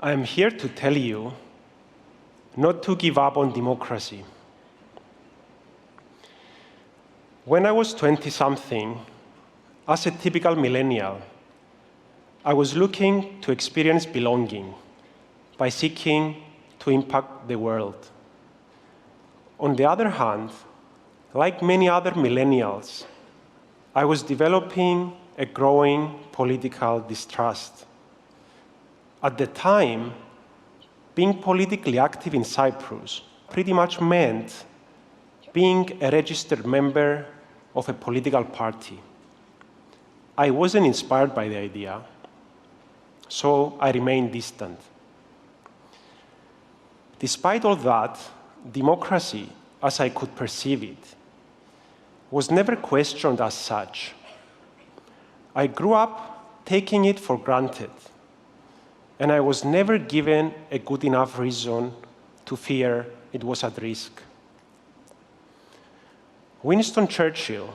I am here to tell you not to give up on democracy. When I was 20-something, as a typical millennial, I was looking to experience belonging by seeking to impact the world. On the other hand, like many other millennials, I was developing a growing political distrust. At the time, being politically active in Cyprus pretty much meant being a registered member of a political party. I wasn't inspired by the idea, so I remained distant. Despite all that, democracy, as I could perceive it, was never questioned as such. I grew up taking it for granted, and I was never given a good enough reason to fear it was at risk. Winston Churchill,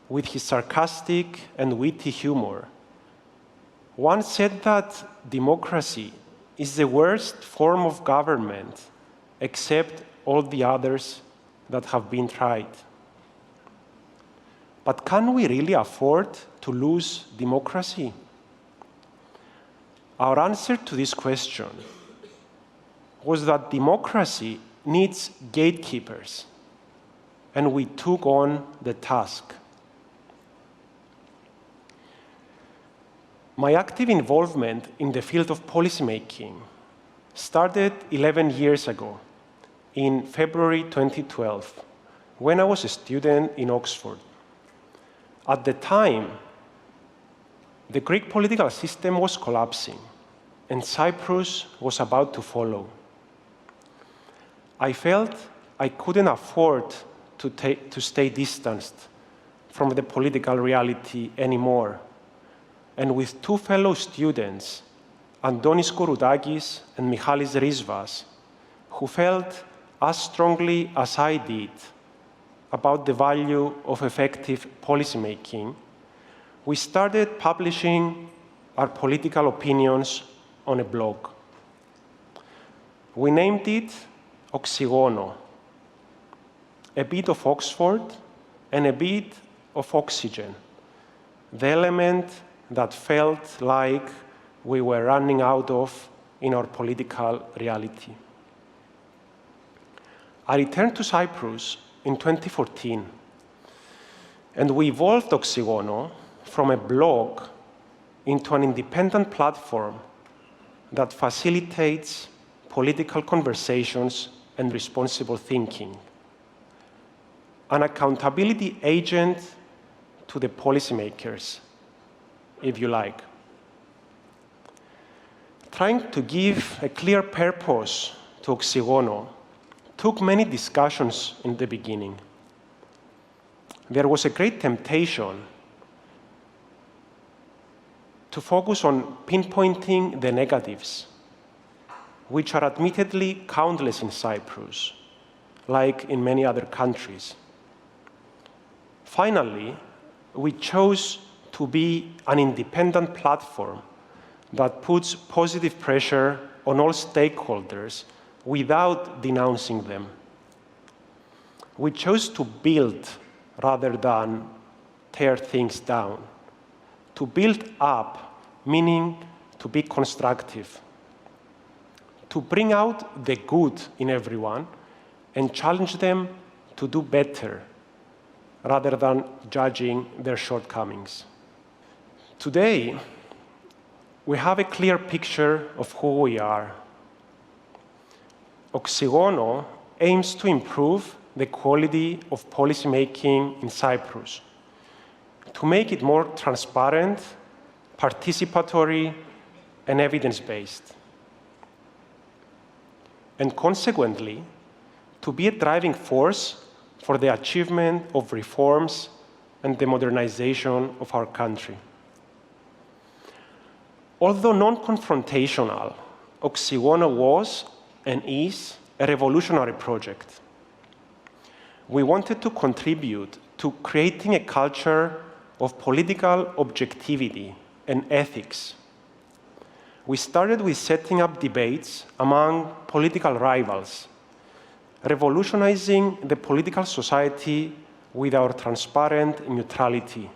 with his sarcastic and witty humor, once said that democracy is the worst form of government except all the others that have been tried. But can we really afford to lose democracy? Our answer to this question was that democracy needs gatekeepers, and we took on the task. My active involvement in the field of policymaking started 11 years ago, in February 2012, when I was a student in Oxford. At the time, the Greek political system was collapsing, and Cyprus was about to follow. I felt I couldn't afford to stay distanced from the political reality anymore. And with two fellow students, Antonis Kouroutakis and Michalis Rizvas, who felt as strongly as I did about the value of effective policymaking, we started publishing our political opinions on a blog. We named it Oxygono, a bit of Oxford and a bit of oxygen, the element that felt like we were running out of in our political reality. I returned to Cyprus in 2014, and we evolved Oxygono from a blog into an independent platform that facilitates political conversations and responsible thinking, an accountability agent to the policymakers, if you like. Trying to give a clear purpose to Oxygono took many discussions in the beginning. There was a great temptation to focus on pinpointing the negatives, which are admittedly countless in Cyprus, like in many other countries. Finally, we chose to be an independent platform that puts positive pressure on all stakeholders without denouncing them. We chose to build rather than tear things down. To build up, meaning to be constructive. To bring out the good in everyone and challenge them to do better, rather than judging their shortcomings. Today, we have a clear picture of who we are. Oxygono aims to improve the quality of policymaking in Cyprus, to make it more transparent, participatory, and evidence-based. And consequently, to be a driving force for the achievement of reforms and the modernization of our country. Although non-confrontational, Oxygono was and is a revolutionary project. We wanted to contribute to creating a culture of political objectivity and ethics. We started with setting up debates among political rivals, revolutionizing the political society with our transparent neutrality.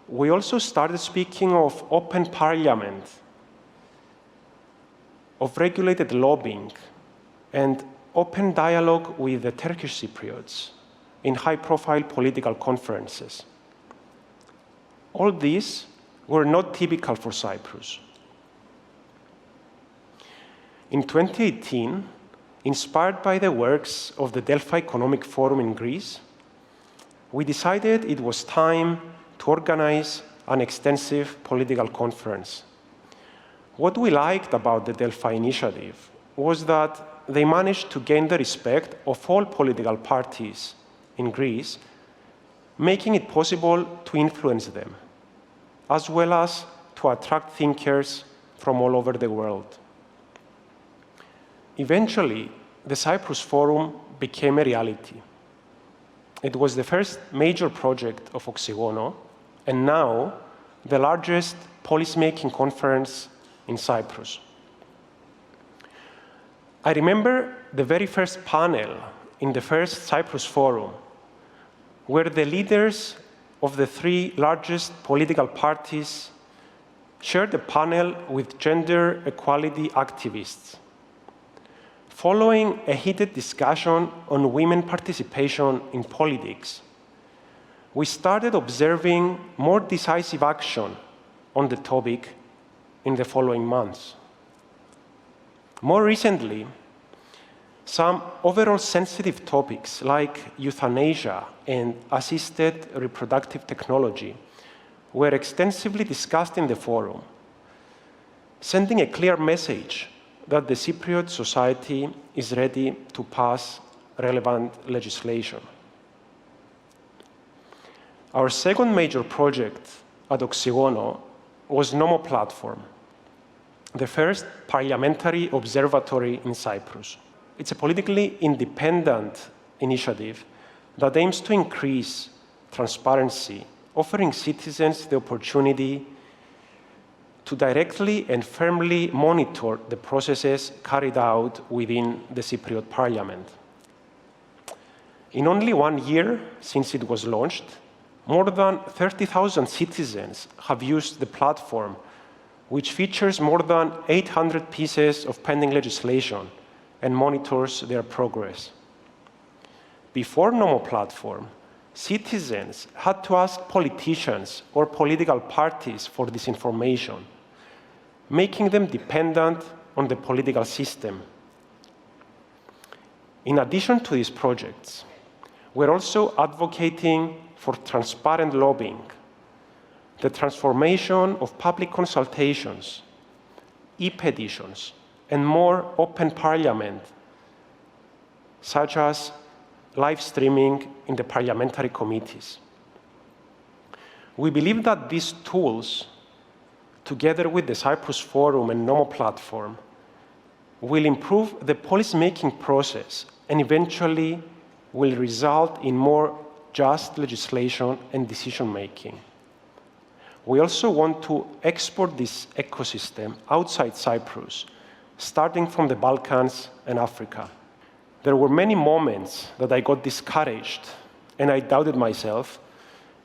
We also started speaking of open parliament, of regulated lobbying, and open dialogue with the Turkish Cypriots in high-profile political conferences. All these were not typical for Cyprus. In 2018, inspired by the works of the Delphi Economic Forum in Greece, we decided it was time to organize an extensive political conference. What we liked about the Delphi initiative was that they managed to gain the respect of all political parties in Greece, making it possible to influence them, as well as to attract thinkers from all over the world. Eventually, the Cyprus Forum became a reality. It was the first major project of Oxygono, and now the largest policymaking conference in Cyprus. I remember the very first panel in the first Cyprus Forum, where the leaders of the three largest political parties shared a panel with gender equality activists. Following a heated discussion on women participation in politics, we started observing more decisive action on the topic in the following months. More recently, some overall sensitive topics like euthanasia and assisted reproductive technology were extensively discussed in the forum, sending a clear message that the Cypriot society is ready to pass relevant legislation. Our second major project at Oxygono was Nomo Platform, the first parliamentary observatory in Cyprus. It's a politically independent initiative that aims to increase transparency, offering citizens the opportunity to directly and firmly monitor the processes carried out within the Cypriot parliament. In only 1 year since it was launched, more than 30,000 citizens have used the platform, which features more than 800 pieces of pending legislation and monitors their progress. Before Nomo Platform, citizens had to ask politicians or political parties for this information, making them dependent on the political system. In addition to these projects, we're also advocating for transparent lobbying, the transformation of public consultations, e-petitions, and more open parliament, such as live streaming in the parliamentary committees. We believe that these tools, together with the Cyprus Forum and Nomo Platform, will improve the policymaking process and eventually will result in more just legislation and decision-making. We also want to export this ecosystem outside Cyprus, starting from the Balkans and Africa. There were many moments that I got discouraged and I doubted myself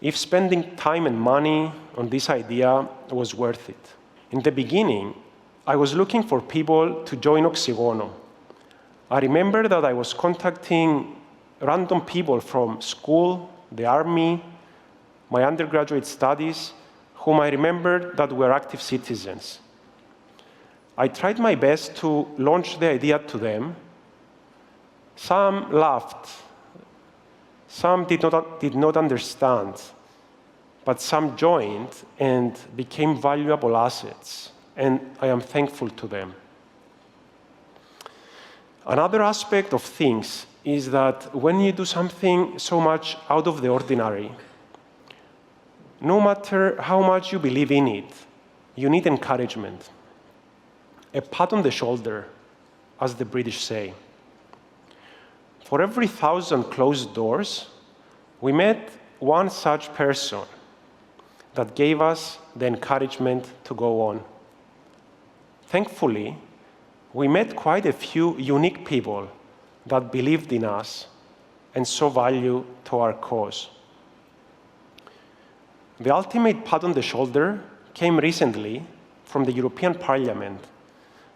if spending time and money on this idea was worth it. In the beginning, I was looking for people to join Oxygono. I remember that I was contacting random people from school, the army, my undergraduate studies, whom I remembered that were active citizens. I tried my best to launch the idea to them. Some laughed, some did not understand, but some joined and became valuable assets, and I am thankful to them. Another aspect of things is that when you do something so much out of the ordinary, no matter how much you believe in it, you need encouragement, a pat on the shoulder, as the British say. For every 1,000 closed doors, we met one such person that gave us the encouragement to go on. Thankfully, we met quite a few unique people that believed in us and saw value to our cause. The ultimate pat on the shoulder came recently from the European Parliament,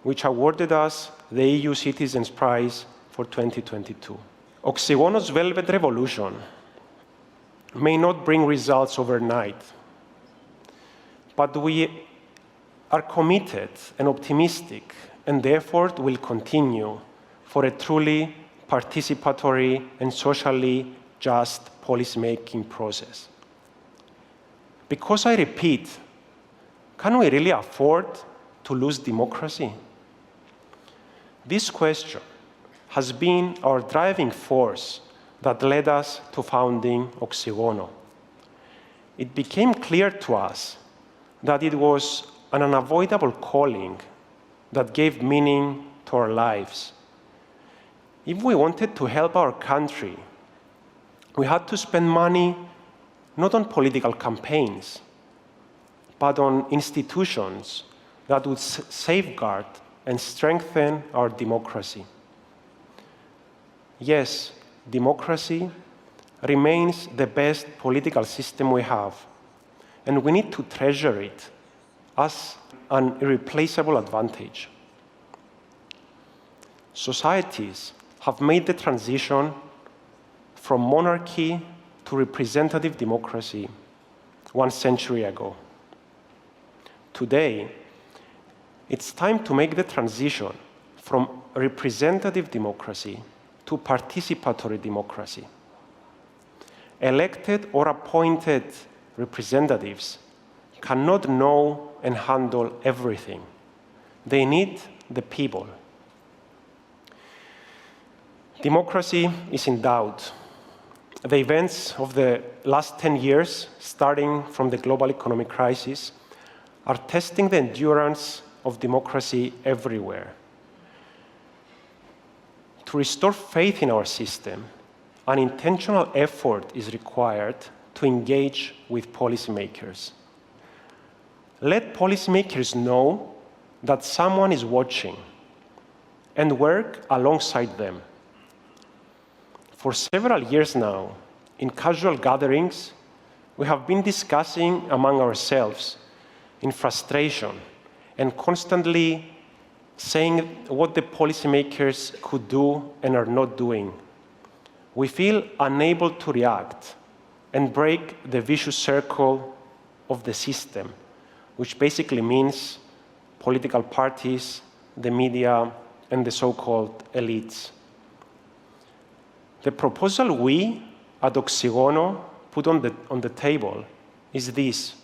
which awarded us the EU Citizens Prize for 2022. Oxygono's Velvet Revolution may not bring results overnight, but we are committed and optimistic, and the effort will continue for a truly participatory and socially just policymaking process. Because I repeat, can we really afford to lose democracy? This question has been our driving force that led us to founding Oxygono. It became clear to us that it was an unavoidable calling that gave meaning to our lives. If we wanted to help our country, we had to spend money not on political campaigns, but on institutions that would safeguard and strengthen our democracy. Yes, democracy remains the best political system we have, and we need to treasure it as an irreplaceable advantage. Societies have made the transition from monarchy to representative democracy 1 century ago. Today, it's time to make the transition from representative democracy to participatory democracy. Elected or appointed representatives cannot know and handle everything. They need the people. Democracy is in doubt. The events of the last 10 years, starting from the global economic crisis, are testing the endurance of democracy everywhere. To restore faith in our system, an intentional effort is required to engage with policymakers. Let policymakers know that someone is watching and work alongside them. For several years now, in casual gatherings, we have been discussing among ourselves in frustration and constantly saying what the policymakers could do and are not doing. We feel unable to react and break the vicious circle of the system, which basically means political parties, the media, and the so-called elites. The proposal we at Oxygono put on the table is this: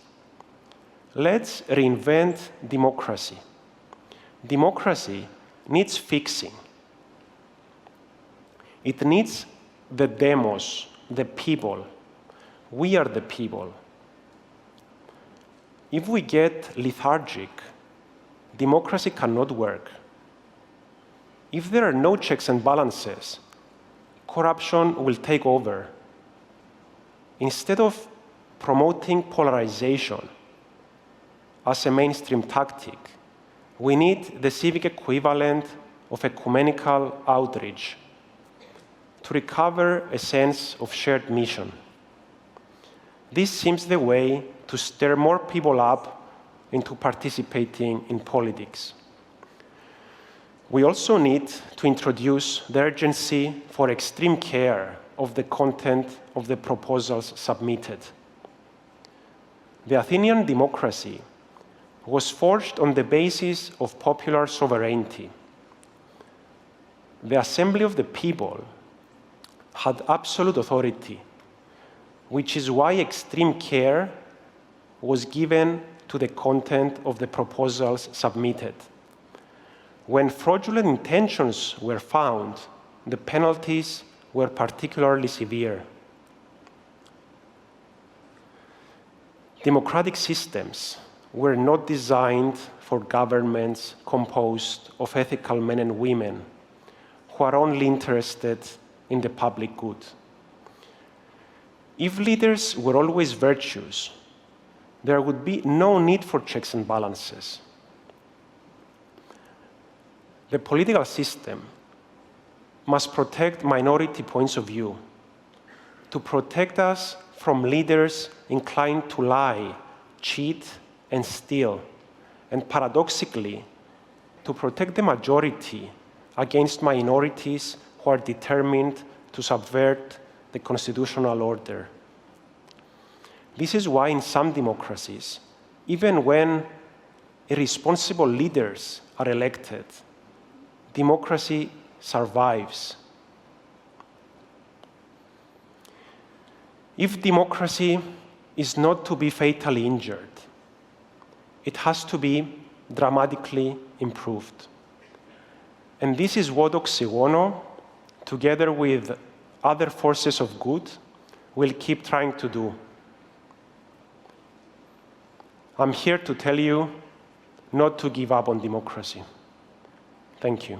let's reinvent democracy. Democracy needs fixing. It needs the demos, the people. We are the people. If we get lethargic, democracy cannot work. If there are no checks and balances, corruption will take over. Instead of promoting polarization as a mainstream tactic, we need the civic equivalent of ecumenical outreach to recover a sense of shared mission. This seems the way to stir more people up into participating in politics. We also need to introduce the urgency for extreme care of the content of the proposals submitted. The Athenian democracy was forged on the basis of popular sovereignty. The assembly of the people had absolute authority, which is why extreme care was given to the content of the proposals submitted. When fraudulent intentions were found, the penalties were particularly severe. Democratic systems were not designed for governments composed of ethical men and women who are only interested in the public good. If leaders were always virtuous, there would be no need for checks and balances. The political system must protect minority points of view, to protect us from leaders inclined to lie, cheat, and steal, and paradoxically, to protect the majority against minorities who are determined to subvert the constitutional order. This is why in some democracies, even when irresponsible leaders are elected, democracy survives. If democracy is not to be fatally injured, it has to be dramatically improved. And this is what Oxygono, together with other forces of good, will keep trying to do. I'm here to tell you not to give up on democracy. Thank you.